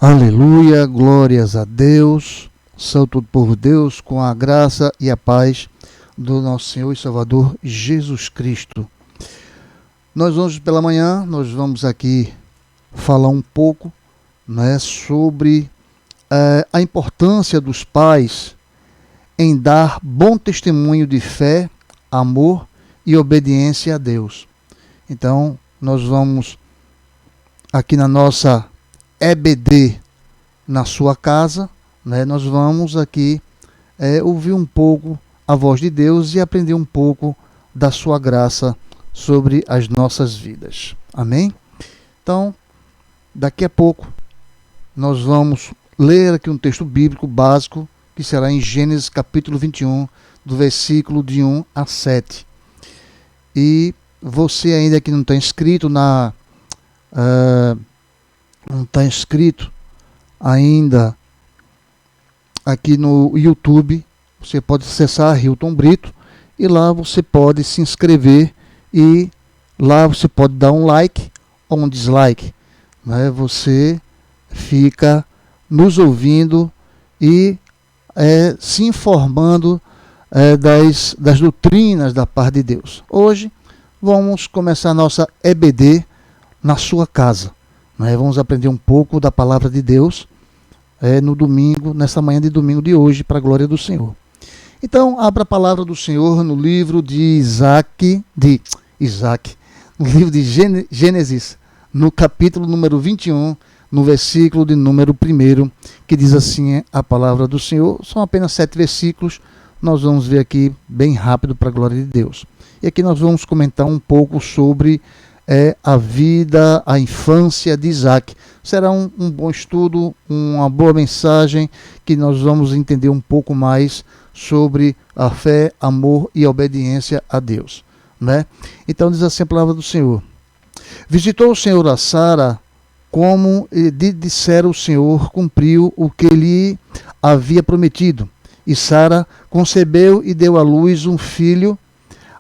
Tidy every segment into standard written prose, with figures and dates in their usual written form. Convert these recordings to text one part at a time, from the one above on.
Aleluia, glórias a Deus, Santo povo de Deus, com a graça e a paz do nosso Senhor e Salvador Jesus Cristo. Nós hoje pela manhã, nós vamos aqui falar um pouco, sobre a importância dos pais em dar bom testemunho de fé, amor e obediência a Deus. Então, nós vamos aqui na nossa EBD, na sua casa, nós vamos aqui ouvir um pouco a voz de Deus e aprender um pouco da sua graça sobre as nossas vidas. Amém? Então, daqui a pouco, nós vamos ler aqui um texto bíblico básico, que será em Gênesis capítulo 21, do versículo de 1 a 7. E você ainda que não está inscrito não está inscrito ainda aqui no YouTube, você pode acessar Hilton Brito e lá você pode se inscrever e lá você pode dar um like ou um dislike. Você fica nos ouvindo e se informando das doutrinas da parte de Deus. Hoje vamos começar a nossa EBD na sua casa. Vamos aprender um pouco da palavra de Deus no domingo, nessa manhã de domingo de hoje, para a glória do Senhor. Então, abra a palavra do Senhor no livro de no livro de Gênesis, no capítulo número 21, no versículo de número 1, que diz assim a palavra do Senhor. São apenas 7 versículos, nós vamos ver aqui bem rápido para a glória de Deus. E aqui nós vamos comentar um pouco sobre a vida, a infância de Isaac. Será um bom estudo, uma boa mensagem, que nós vamos entender um pouco mais sobre a fé, amor e obediência a Deus. Então diz assim a palavra do Senhor. Visitou o Senhor a Sara, como lhe dissera o Senhor, cumpriu o que lhe havia prometido. E Sara concebeu e deu à luz um filho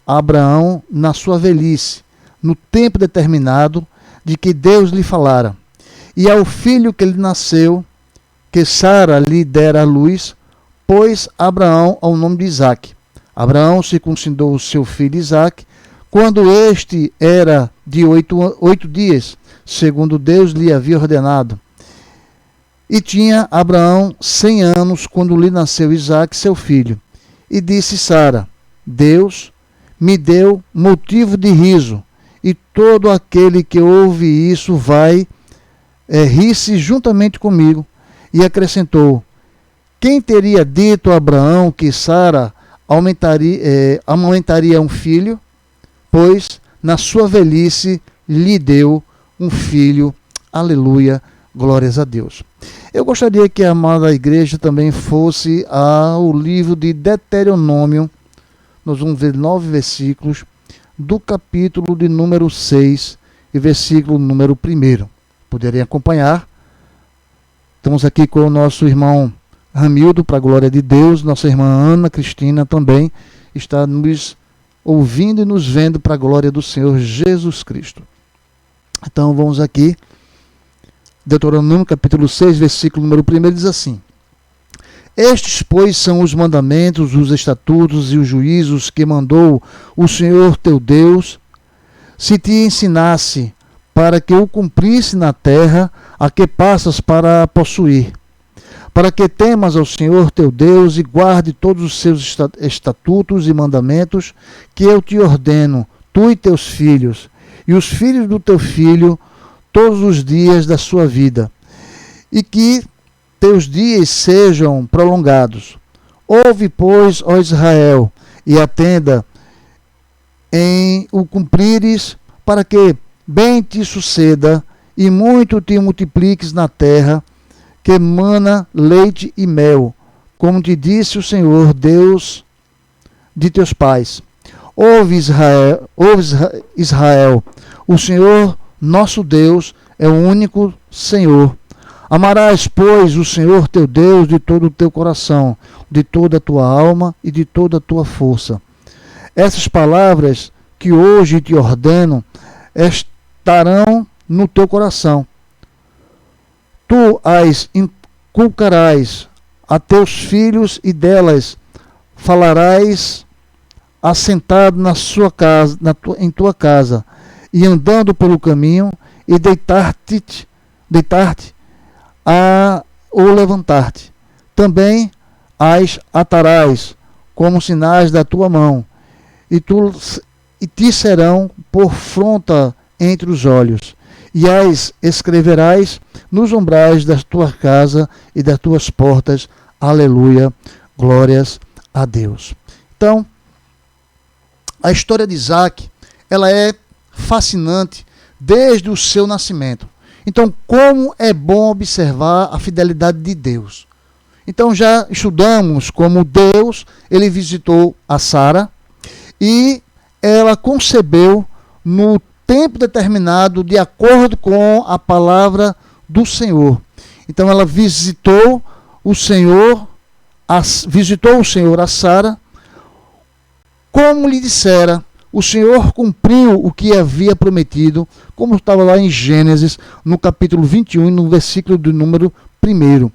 a Abraão na sua velhice, no tempo determinado de que Deus lhe falara. E ao filho que lhe nasceu, que Sara lhe dera à luz, pôs Abraão ao nome de Isaque. Abraão circuncidou o seu filho Isaque, quando este era de 8 dias, segundo Deus lhe havia ordenado. E tinha Abraão 100 anos, quando lhe nasceu Isaque, seu filho. E disse Sara: Deus me deu motivo de riso, e todo aquele que ouve isso vai rir-se juntamente comigo. E acrescentou: quem teria dito a Abraão que Sara amamentaria um filho? Pois na sua velhice lhe deu um filho. Aleluia, glórias a Deus. Eu gostaria que a amada igreja também fosse ao livro de Deuteronômio. Nós vamos ver 9 versículos do capítulo de número 6 e versículo número 1. Poderem acompanhar. Estamos aqui com o nosso irmão Ramildo, para a glória de Deus. Nossa irmã Ana Cristina também está nos ouvindo e nos vendo para a glória do Senhor Jesus Cristo. Então vamos aqui. Deuteronômio capítulo 6, versículo número 1 diz assim: Estes, pois, são os mandamentos, os estatutos e os juízos que mandou o Senhor teu Deus, se te ensinasse, para que o cumprisse na terra a que passas para possuir, para que temas ao Senhor teu Deus e guarde todos os seus estatutos e mandamentos que eu te ordeno, tu e teus filhos, e os filhos do teu filho, todos os dias da sua vida, e que teus dias sejam prolongados. Ouve, pois, ó Israel, e atenda em o cumprires, para que bem te suceda, e muito te multipliques na terra, que mana leite e mel, como te disse o Senhor, Deus de teus pais. Ouve Israel, o Senhor nosso Deus é o único Senhor. Amarás, pois, o Senhor teu Deus de todo o teu coração, de toda a tua alma e de toda a tua força. Essas palavras que hoje te ordeno estarão no teu coração. tu as inculcarás a teus filhos e delas falarás assentado na sua casa, em tua casa, e andando pelo caminho, e deitar-te ou levantar-te. Também as atarás como sinais da tua mão, e te serão por fronta entre os olhos, e as escreverás nos umbrais da tua casa e das tuas portas. Aleluia, glórias a Deus. Então, a história de Isaac, ela é fascinante desde o seu nascimento. Então, como é bom observar a fidelidade de Deus. Então, já estudamos como Deus, ele visitou a Sara e ela concebeu no tempo determinado, de acordo com a palavra do Senhor. Então, ela visitou o Senhor a Sara, como lhe dissera. O Senhor cumpriu o que havia prometido, como estava lá em Gênesis, no capítulo 21, no versículo do número 1.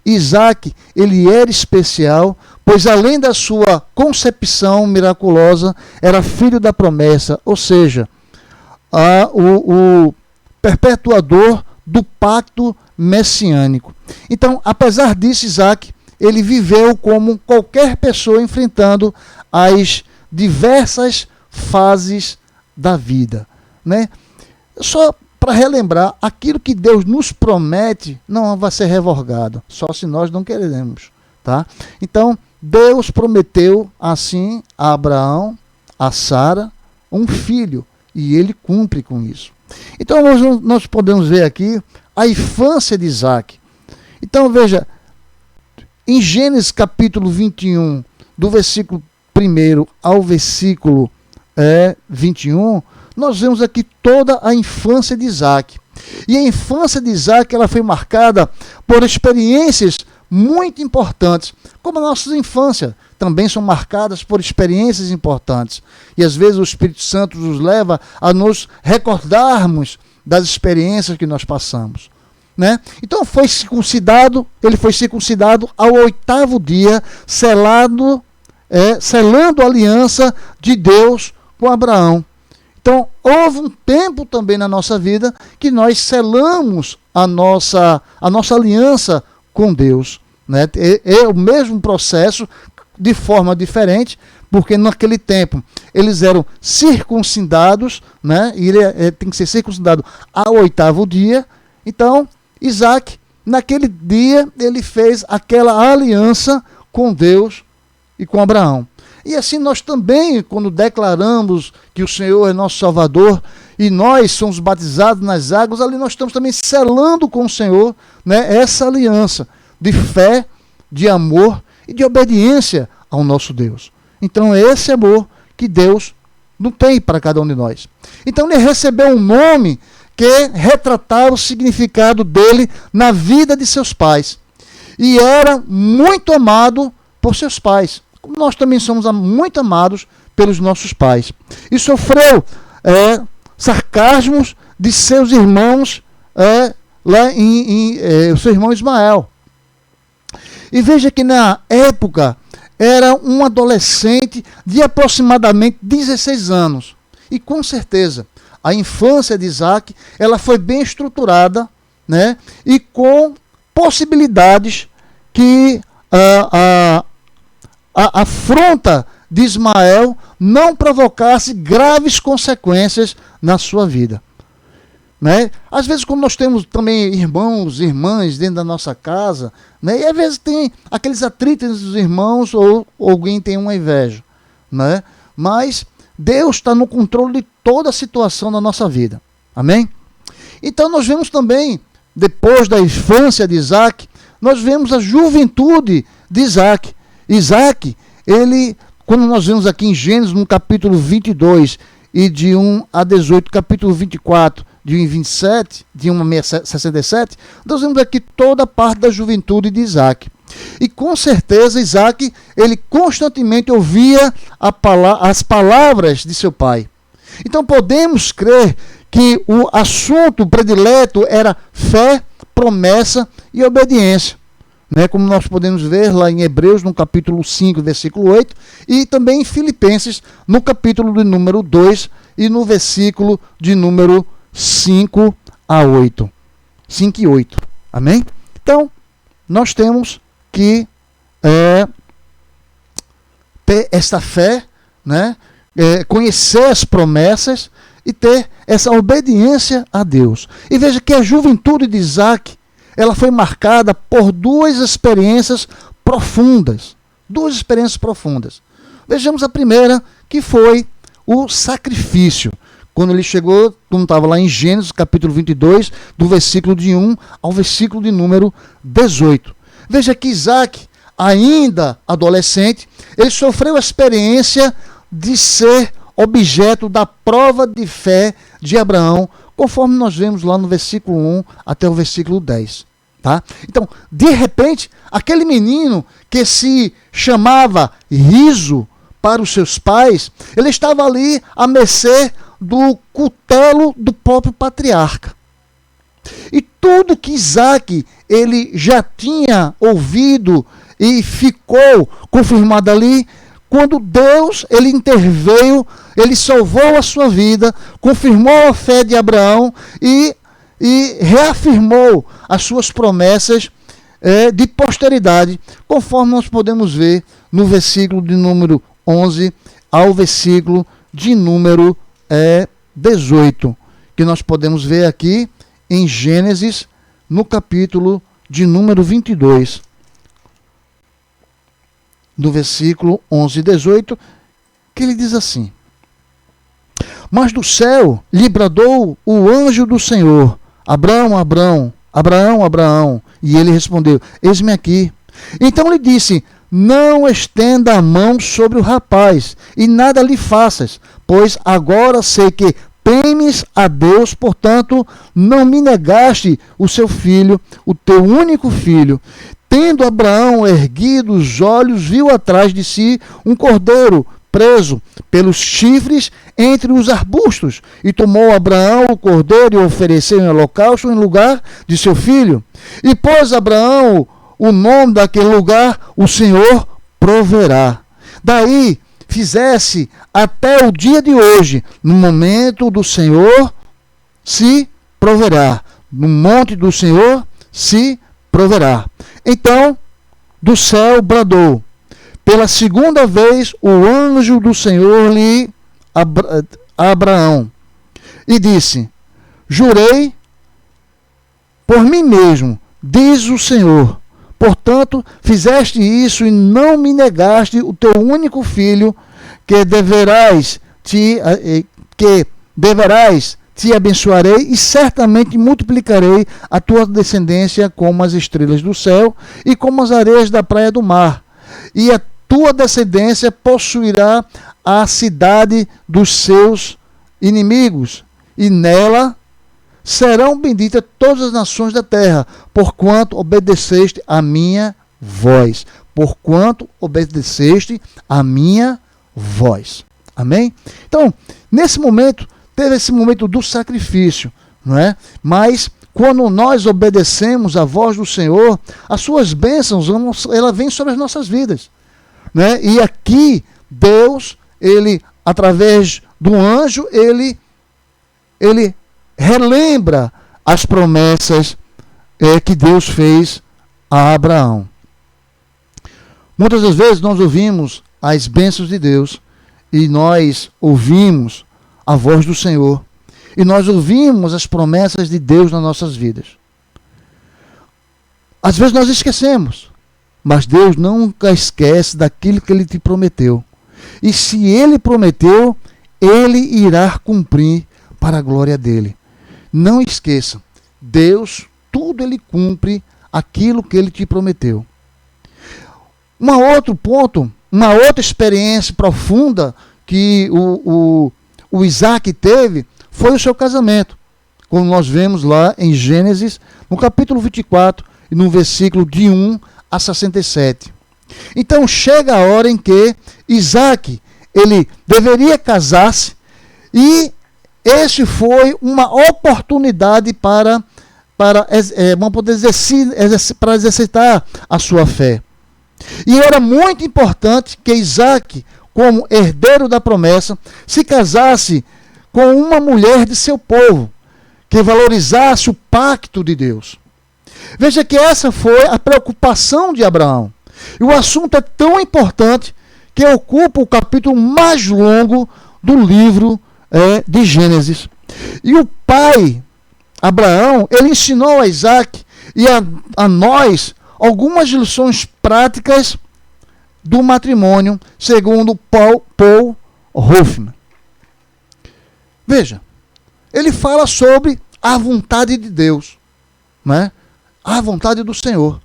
Isaac, ele era especial, pois além da sua concepção miraculosa, era filho da promessa, ou seja, o perpetuador do pacto messiânico. Então, apesar disso, Isaac, ele viveu como qualquer pessoa, enfrentando as diversas fases da vida, né? Só para relembrar, aquilo que Deus nos promete não vai ser revogado, só se nós não queremos, tá? Então, Deus prometeu assim a Abraão, a Sara, um filho, e ele cumpre com isso. Então, nós podemos ver aqui a infância de Isaac. Então, veja, em Gênesis capítulo 21, do versículo 1 ao versículo 21, nós vemos aqui toda a infância de Isaac. E a infância de Isaac, ela foi marcada por experiências muito importantes, como as nossas infâncias também são marcadas por experiências importantes. E às vezes o Espírito Santo nos leva a nos recordarmos das experiências que nós passamos, né? Então ele foi circuncidado ao 8º dia, selando a aliança de Deus com Abraão. Então, houve um tempo também na nossa vida que nós selamos a nossa aliança com Deus, né? É o mesmo processo, de forma diferente, porque naquele tempo eles eram circuncidados, né? E ele tem que ser circuncidado ao 8º dia. Então, Isaac, naquele dia, ele fez aquela aliança com Deus e com Abraão. E assim nós também, quando declaramos que o Senhor é nosso Salvador e nós somos batizados nas águas, ali nós estamos também selando com o Senhor, né, essa aliança de fé, de amor e de obediência ao nosso Deus. Então é esse amor que Deus não tem para cada um de nós. Então ele recebeu um nome que retratava o significado dele na vida de seus pais. E era muito amado por seus pais, como nós também somos muito amados pelos nossos pais. E sofreu sarcasmos de seus irmãos, lá em seu irmão Ismael. E veja que na época era um adolescente de aproximadamente 16 anos. E com certeza a infância de Isaac, ela foi bem estruturada, né? E com possibilidades que a afronta de Ismael não provocasse graves consequências na sua vida, né? Às vezes, quando nós temos também irmãos, irmãs dentro da nossa casa, né? E às vezes tem aqueles atritos dos irmãos, ou alguém tem uma inveja, né? Mas Deus está no controle de toda a situação da nossa vida. Amém? Então nós vemos também, depois da infância de Isaac, nós vemos a juventude de Isaac. Isaac, ele, quando nós vemos aqui em Gênesis, no capítulo 22, e de 1 a 18, capítulo 24, de 1 a 27, de 1 a 67, nós vemos aqui toda a parte da juventude de Isaac. E com certeza Isaac, ele constantemente ouvia as palavras de seu pai. Então podemos crer que o assunto predileto era fé, promessa e obediência, né? Como nós podemos ver lá em Hebreus, no capítulo 5, versículo 8, e também em Filipenses, no capítulo de número 2 e no versículo de número 5 a 8. 5 e 8. Amém? Então, nós temos que ter essa fé, né? Conhecer as promessas e ter essa obediência a Deus. E veja que a juventude de Isaac, ela foi marcada por duas experiências profundas. Duas experiências profundas. Vejamos a primeira, que foi o sacrifício. Quando ele chegou, como estava lá em Gênesis, capítulo 22, do versículo de 1 ao versículo de número 18. Veja que Isaac, ainda adolescente, ele sofreu a experiência de ser objeto da prova de fé de Abraão, conforme nós vemos lá no versículo 1 até o versículo 10. Tá? Então, de repente, aquele menino que se chamava Riso para os seus pais, ele estava ali à mercê do cutelo do próprio patriarca. E tudo que Isaac ele já tinha ouvido e ficou confirmado ali, quando Deus ele interveio, ele salvou a sua vida, confirmou a fé de Abraão e reafirmou as suas promessas de posteridade, conforme nós podemos ver no versículo de número 11 ao versículo de número 18, que nós podemos ver aqui em Gênesis, no capítulo de número 22, do versículo 11 e 18, que ele diz assim: Mas do céu lhe bradou o anjo do Senhor, Abraão, Abraão, Abraão, Abraão. E ele respondeu: Eis-me aqui. Então lhe disse: Não estenda a mão sobre o rapaz, e nada lhe faças, pois agora sei que temes a Deus, portanto, não me negaste o seu filho, o teu único filho. Tendo Abraão erguido os olhos, viu atrás de si um cordeiro preso pelos chifres entre os arbustos. E tomou Abraão o cordeiro e ofereceu em holocausto em lugar de seu filho. E pôs Abraão o nome daquele lugar: O Senhor proverá. Daí fizesse até o dia de hoje, no momento do Senhor se proverá. No monte do Senhor se proverá. Então, do céu bradou pela segunda vez o anjo do Senhor lhe a Abraão e disse: Jurei por mim mesmo, diz o Senhor, portanto fizeste isso e não me negaste o teu único filho, que deverás te abençoarei e certamente multiplicarei a tua descendência como as estrelas do céu e como as areias da praia do mar. E a tua descendência possuirá a cidade dos seus inimigos, e nela serão benditas todas as nações da terra, porquanto obedeceste a minha voz. Porquanto obedeceste a minha voz. Amém? Então, nesse momento, teve esse momento do sacrifício, não é? Mas quando nós obedecemos a voz do Senhor, as suas bênçãos, ela vem sobre as nossas vidas, né? E aqui Deus, ele através do anjo, ele relembra as promessas que Deus fez a Abraão. Muitas das vezes nós ouvimos as bênçãos de Deus e nós ouvimos a voz do Senhor e nós ouvimos as promessas de Deus nas nossas vidas. Às vezes nós esquecemos, mas Deus nunca esquece daquilo que Ele te prometeu. E se Ele prometeu, Ele irá cumprir para a glória dEle. Não esqueça, Deus, tudo Ele cumpre aquilo que Ele te prometeu. Um outro ponto, uma outra experiência profunda que o Isaac teve foi o seu casamento, como nós vemos lá em Gênesis, no capítulo 24, e no versículo de 1 a 67. Então chega a hora em que Isaac, ele deveria casar-se, e esse foi uma oportunidade para para exercitar a sua fé. E era muito importante que Isaac, como herdeiro da promessa, se casasse com uma mulher de seu povo, que valorizasse o pacto de Deus. Veja que essa foi a preocupação de Abraão. E o assunto é tão importante que ocupa o capítulo mais longo do livro de Gênesis. E o pai, Abraão, ele ensinou a Isaac e a nós algumas lições práticas do matrimônio, segundo Paul Hoffman. Veja, ele fala sobre a vontade de Deus, né? A vontade do Senhor.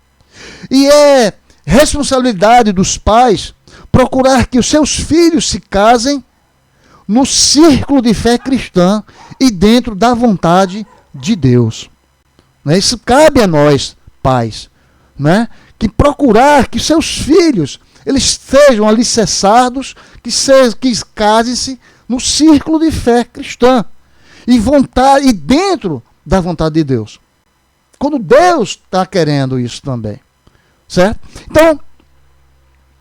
E é responsabilidade dos pais procurar que os seus filhos se casem no círculo de fé cristã e dentro da vontade de Deus. Né? Isso cabe a nós, pais, né? Que procurar que seus filhos eles sejam alicerçados, que casem-se no círculo de fé cristã e dentro da vontade de Deus. Quando Deus está querendo isso também. Certo? Então,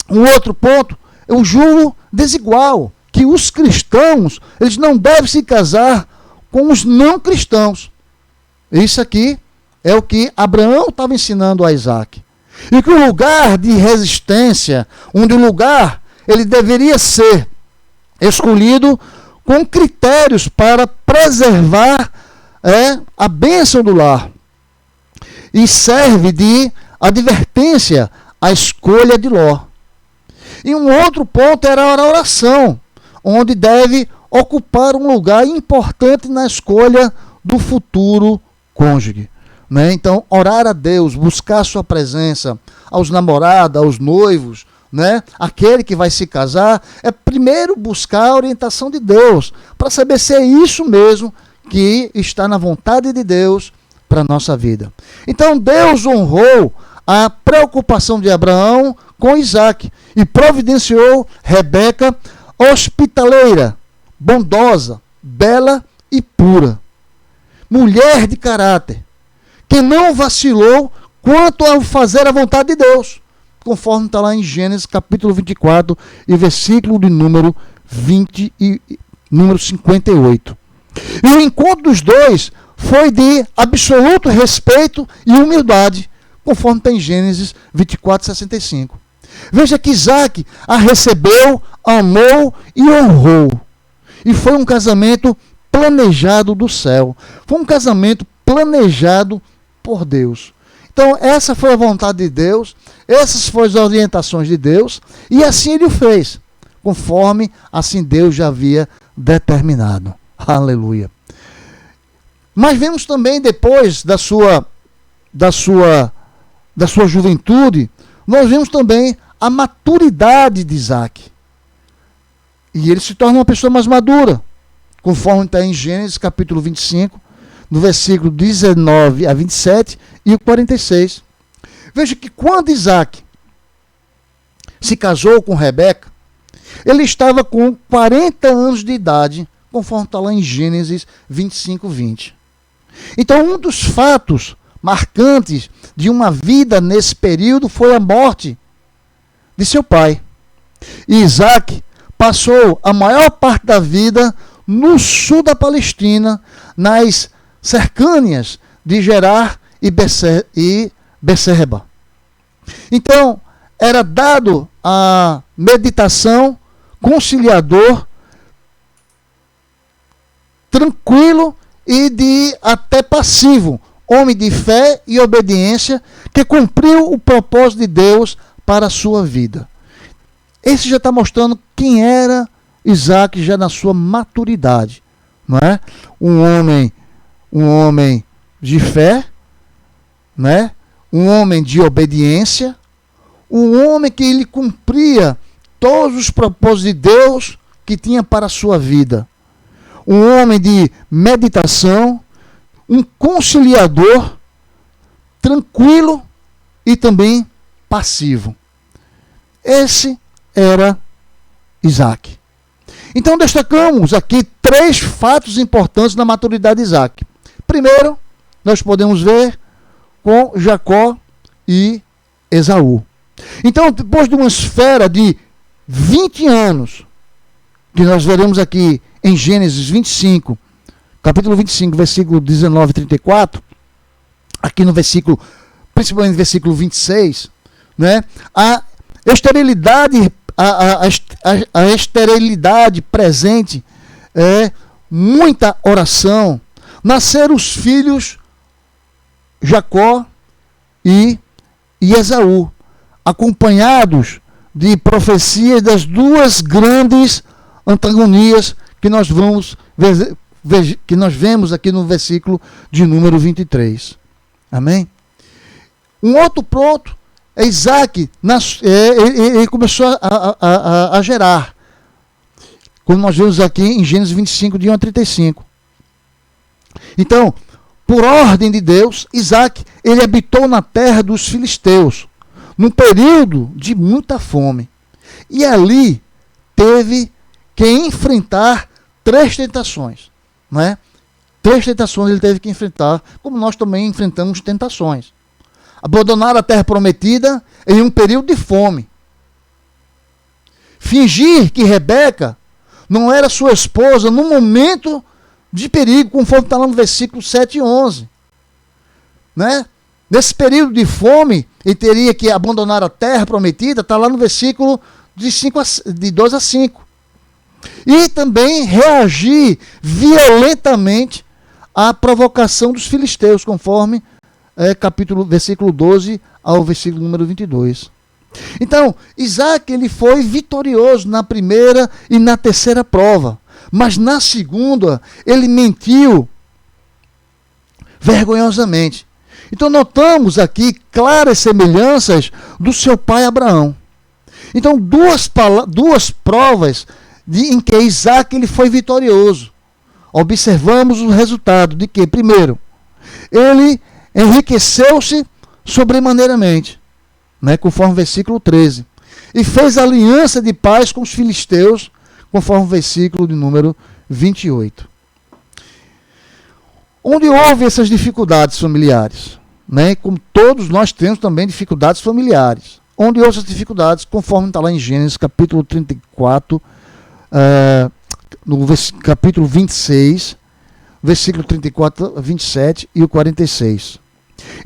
um outro ponto é o julgo desigual, que os cristãos eles não devem se casar com os não cristãos. Isso aqui é o que Abraão estava ensinando a Isaac. E que o lugar de resistência, onde o lugar ele deveria ser escolhido com critérios para preservar a bênção do lar. E serve de advertência à escolha de Ló. E um outro ponto era a oração, onde deve ocupar um lugar importante na escolha do futuro cônjuge. Né? Então, orar a Deus, buscar a sua presença aos namorados, aos noivos, né? Aquele que vai se casar, é primeiro buscar a orientação de Deus, para saber se é isso mesmo que está na vontade de Deus para a nossa vida. Então, Deus honrou a preocupação de Abraão com Isaac e providenciou Rebeca hospitaleira, bondosa, bela e pura. Mulher de caráter, que não vacilou quanto a fazer a vontade de Deus, conforme está lá em Gênesis capítulo 24 e versículo de número 20 e número 58. E o encontro dos dois foi de absoluto respeito e humildade, conforme está em Gênesis 24, 65. Veja que Isaac a recebeu, amou e honrou. E foi um casamento planejado do céu. Foi um casamento planejado por Deus. Então, essa foi a vontade de Deus, essas foram as orientações de Deus, e assim ele o fez, conforme assim Deus já havia determinado. Aleluia. Mas vemos também depois da sua juventude, nós vemos também a maturidade de Isaac. E ele se torna uma pessoa mais madura, conforme está em Gênesis capítulo 25, no versículo 19 a 27 e o 46. Veja que quando Isaac se casou com Rebeca, ele estava com 40 anos de idade, conforme está lá em Gênesis 25, 20. Então, um dos fatos marcantes de uma vida nesse período foi a morte de seu pai. E Isaac passou a maior parte da vida no sul da Palestina, nas cercâneas de Gerar e Becerba. Então, era dado a meditação, conciliador, tranquilo e de até passivo, homem de fé e obediência, que cumpriu o propósito de Deus para a sua vida. Esse já está mostrando quem era Isaac já na sua maturidade, não é? Um homem de fé, né? Um homem de obediência, um homem que ele cumpria todos os propósitos de Deus que tinha para a sua vida. Um homem de meditação, um conciliador, tranquilo e também passivo. Esse era Isaac. Então destacamos aqui 3 fatos importantes na maturidade de Isaac. Primeiro, nós podemos ver com Jacó e Esaú. Então, depois de uma esfera de 20 anos, que nós veremos aqui em Gênesis 25, capítulo 25, versículo 19 e 34, aqui no versículo, principalmente no versículo 26, né, a esterilidade, a esterilidade presente é muita oração. Nasceram os filhos Jacó e Esaú, acompanhados de profecias das duas grandes antagonias que nós vemos aqui no versículo de número 23. Amém? Um outro ponto é Isaac, ele começou a gerar, como nós vemos aqui em Gênesis 25, de 1 a 35. Então, por ordem de Deus, Isaac, ele habitou na terra dos filisteus, num período de muita fome. E ali teve que enfrentar 3 tentações. Não é? 3 tentações ele teve que enfrentar, como nós também enfrentamos tentações. Abandonar a terra prometida em um período de fome. Fingir que Rebeca não era sua esposa no momento de perigo, conforme está lá no versículo 7 e 11. Né? Nesse período de fome, ele teria que abandonar a terra prometida, está lá no versículo de 2 a 5. E também reagir violentamente à provocação dos filisteus, conforme versículo 12 ao versículo número 22. Então, Isaac ele foi vitorioso na primeira e na terceira prova, mas na segunda ele mentiu vergonhosamente. Então notamos aqui claras semelhanças do seu pai Abraão. Então duas provas em que Isaac ele foi vitorioso. Observamos o resultado de que, primeiro, ele enriqueceu-se sobremaneiramente, né, conforme o versículo 13, e fez aliança de paz com os filisteus, conforme o versículo de número 28. Onde houve essas dificuldades familiares, né, como todos nós temos também dificuldades familiares, onde houve essas dificuldades, conforme está lá em Gênesis capítulo 34, no capítulo 26, versículo 34 a 27 e o 46.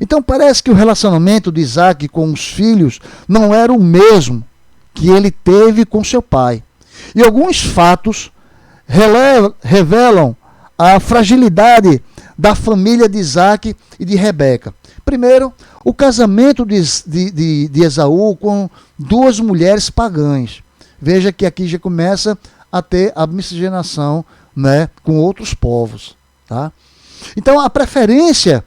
Então parece que o relacionamento de Isaac com os filhos não era o mesmo que ele teve com seu pai. E alguns fatos revelam a fragilidade da família de Isaac e de Rebeca. Primeiro, o casamento de Esaú com 2 mulheres pagãs. Veja que aqui já começa a ter a miscigenação, né, com outros povos. Tá? Então a preferência,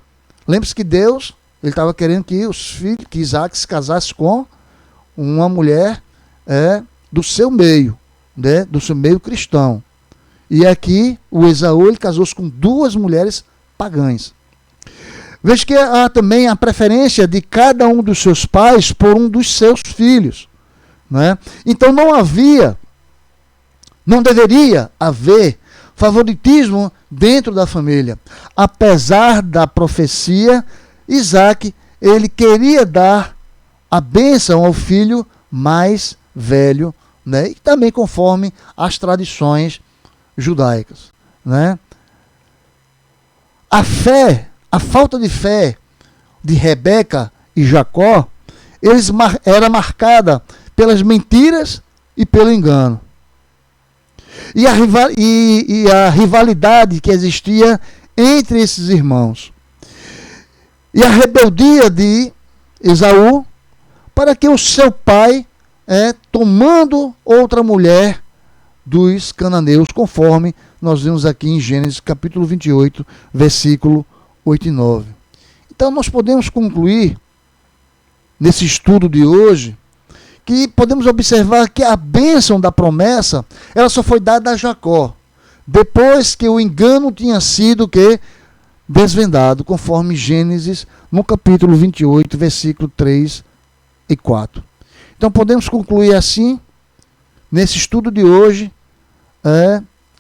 lembre-se que Deus estava querendo que que Isaac se casasse com uma mulher do seu meio, né, do seu meio cristão. E aqui o Esaú ele casou-se com 2 mulheres pagãs. Veja que há também a preferência de cada um dos seus pais por um dos seus filhos. Né? Então não deveria haver favoritismo dentro da família. Apesar da profecia, Isaac ele queria dar a bênção ao filho mais velho, né? E também conforme as tradições judaicas. Né? A falta de fé de Rebeca e Jacó era marcada pelas mentiras e pelo engano. E a rivalidade que existia entre esses irmãos. E a rebeldia de Esaú para que o seu pai, tomando outra mulher dos cananeus, conforme nós vemos aqui em Gênesis capítulo 28, versículo 8 e 9. Então nós podemos concluir, nesse estudo de hoje, que podemos observar que a bênção da promessa, ela só foi dada a Jacó, depois que o engano tinha sido desvendado, conforme Gênesis, no capítulo 28, versículo 3 e 4. Então podemos concluir assim, nesse estudo de hoje,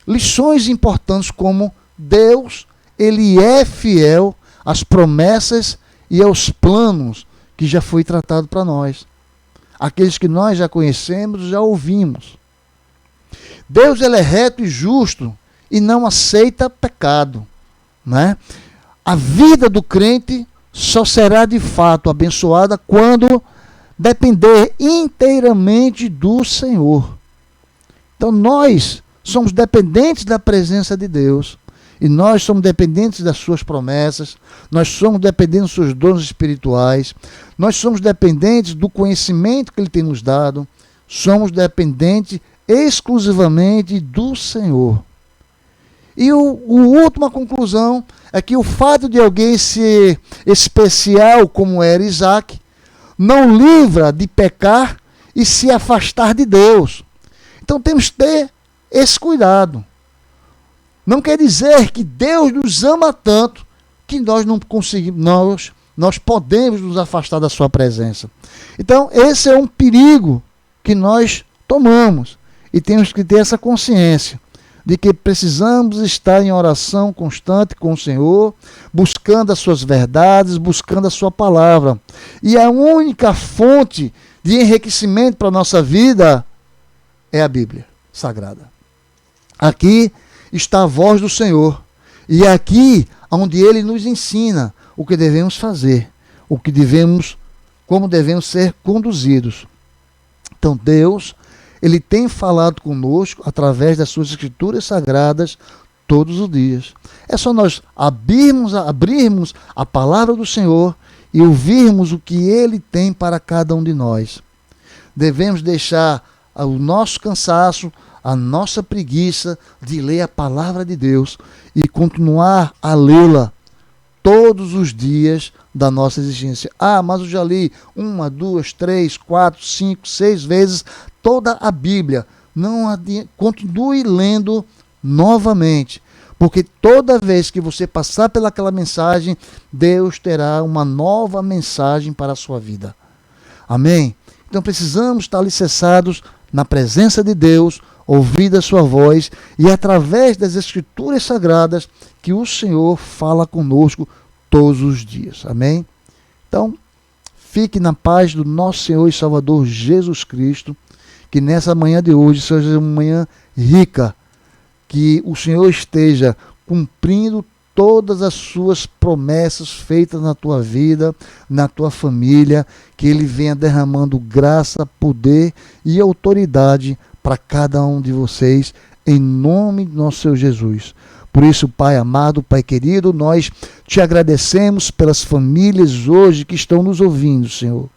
lições importantes como Deus, ele é fiel às promessas e aos planos que já foi tratado para nós. Aqueles que nós já conhecemos, já ouvimos. Deus, ele é reto e justo e não aceita pecado, né? A vida do crente só será de fato abençoada quando depender inteiramente do Senhor. Então nós somos dependentes da presença de Deus. E nós somos dependentes das suas promessas, nós somos dependentes dos seus dons espirituais, nós somos dependentes do conhecimento que Ele tem nos dado, somos dependentes exclusivamente do Senhor. E a última conclusão é que o fato de alguém ser especial, como era Isaac, não livra de pecar e se afastar de Deus. Então temos que ter esse cuidado. Não quer dizer que Deus nos ama tanto que nós não conseguimos, nós podemos nos afastar da sua presença. Então, esse é um perigo que nós tomamos e temos que ter essa consciência de que precisamos estar em oração constante com o Senhor, buscando as suas verdades, buscando a sua palavra. E a única fonte de enriquecimento para a nossa vida é a Bíblia Sagrada. Aqui está a voz do Senhor. E é aqui onde Ele nos ensina o que devemos fazer, como devemos ser conduzidos. Então Deus, Ele tem falado conosco através das suas escrituras sagradas todos os dias. É só nós abrirmos a palavra do Senhor e ouvirmos o que Ele tem para cada um de nós. Devemos deixar o nosso cansaço, a nossa preguiça de ler a palavra de Deus e continuar a lê-la todos os dias da nossa existência. Mas eu já li 1, 2, 3, 4, 5, 6 vezes toda a Bíblia. Não adianta, continue lendo novamente, porque toda vez que você passar pelaquela mensagem, Deus terá uma nova mensagem para a sua vida. Amém? Então precisamos estar alicerçados na presença de Deus, ouvir a sua voz e através das escrituras sagradas que o Senhor fala conosco todos os dias. Amém? Então, fique na paz do nosso Senhor e Salvador Jesus Cristo, que nessa manhã de hoje seja uma manhã rica, que o Senhor esteja cumprindo todas as suas promessas feitas na tua vida, na tua família, que Ele venha derramando graça, poder e autoridade para cada um de vocês, em nome do nosso Senhor Jesus. Por isso, Pai amado, Pai querido, nós te agradecemos pelas famílias hoje que estão nos ouvindo, Senhor.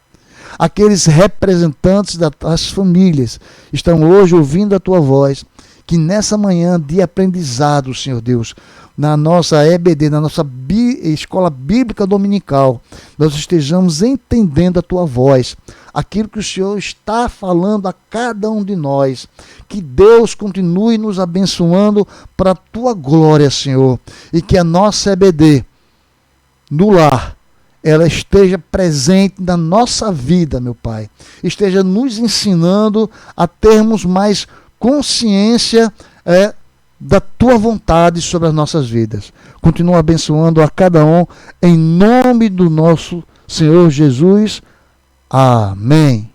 Aqueles representantes das famílias estão hoje ouvindo a tua voz, que nessa manhã de aprendizado, Senhor Deus, na nossa EBD, na nossa Escola Bíblica Dominical, nós estejamos entendendo a tua voz, aquilo que o Senhor está falando a cada um de nós. Que Deus continue nos abençoando para a tua glória, Senhor, e que a nossa EBD no lar, ela esteja presente na nossa vida, meu Pai, esteja nos ensinando a termos mais consciência da tua vontade sobre as nossas vidas. Continua abençoando a cada um, em nome do nosso Senhor Jesus. Amém.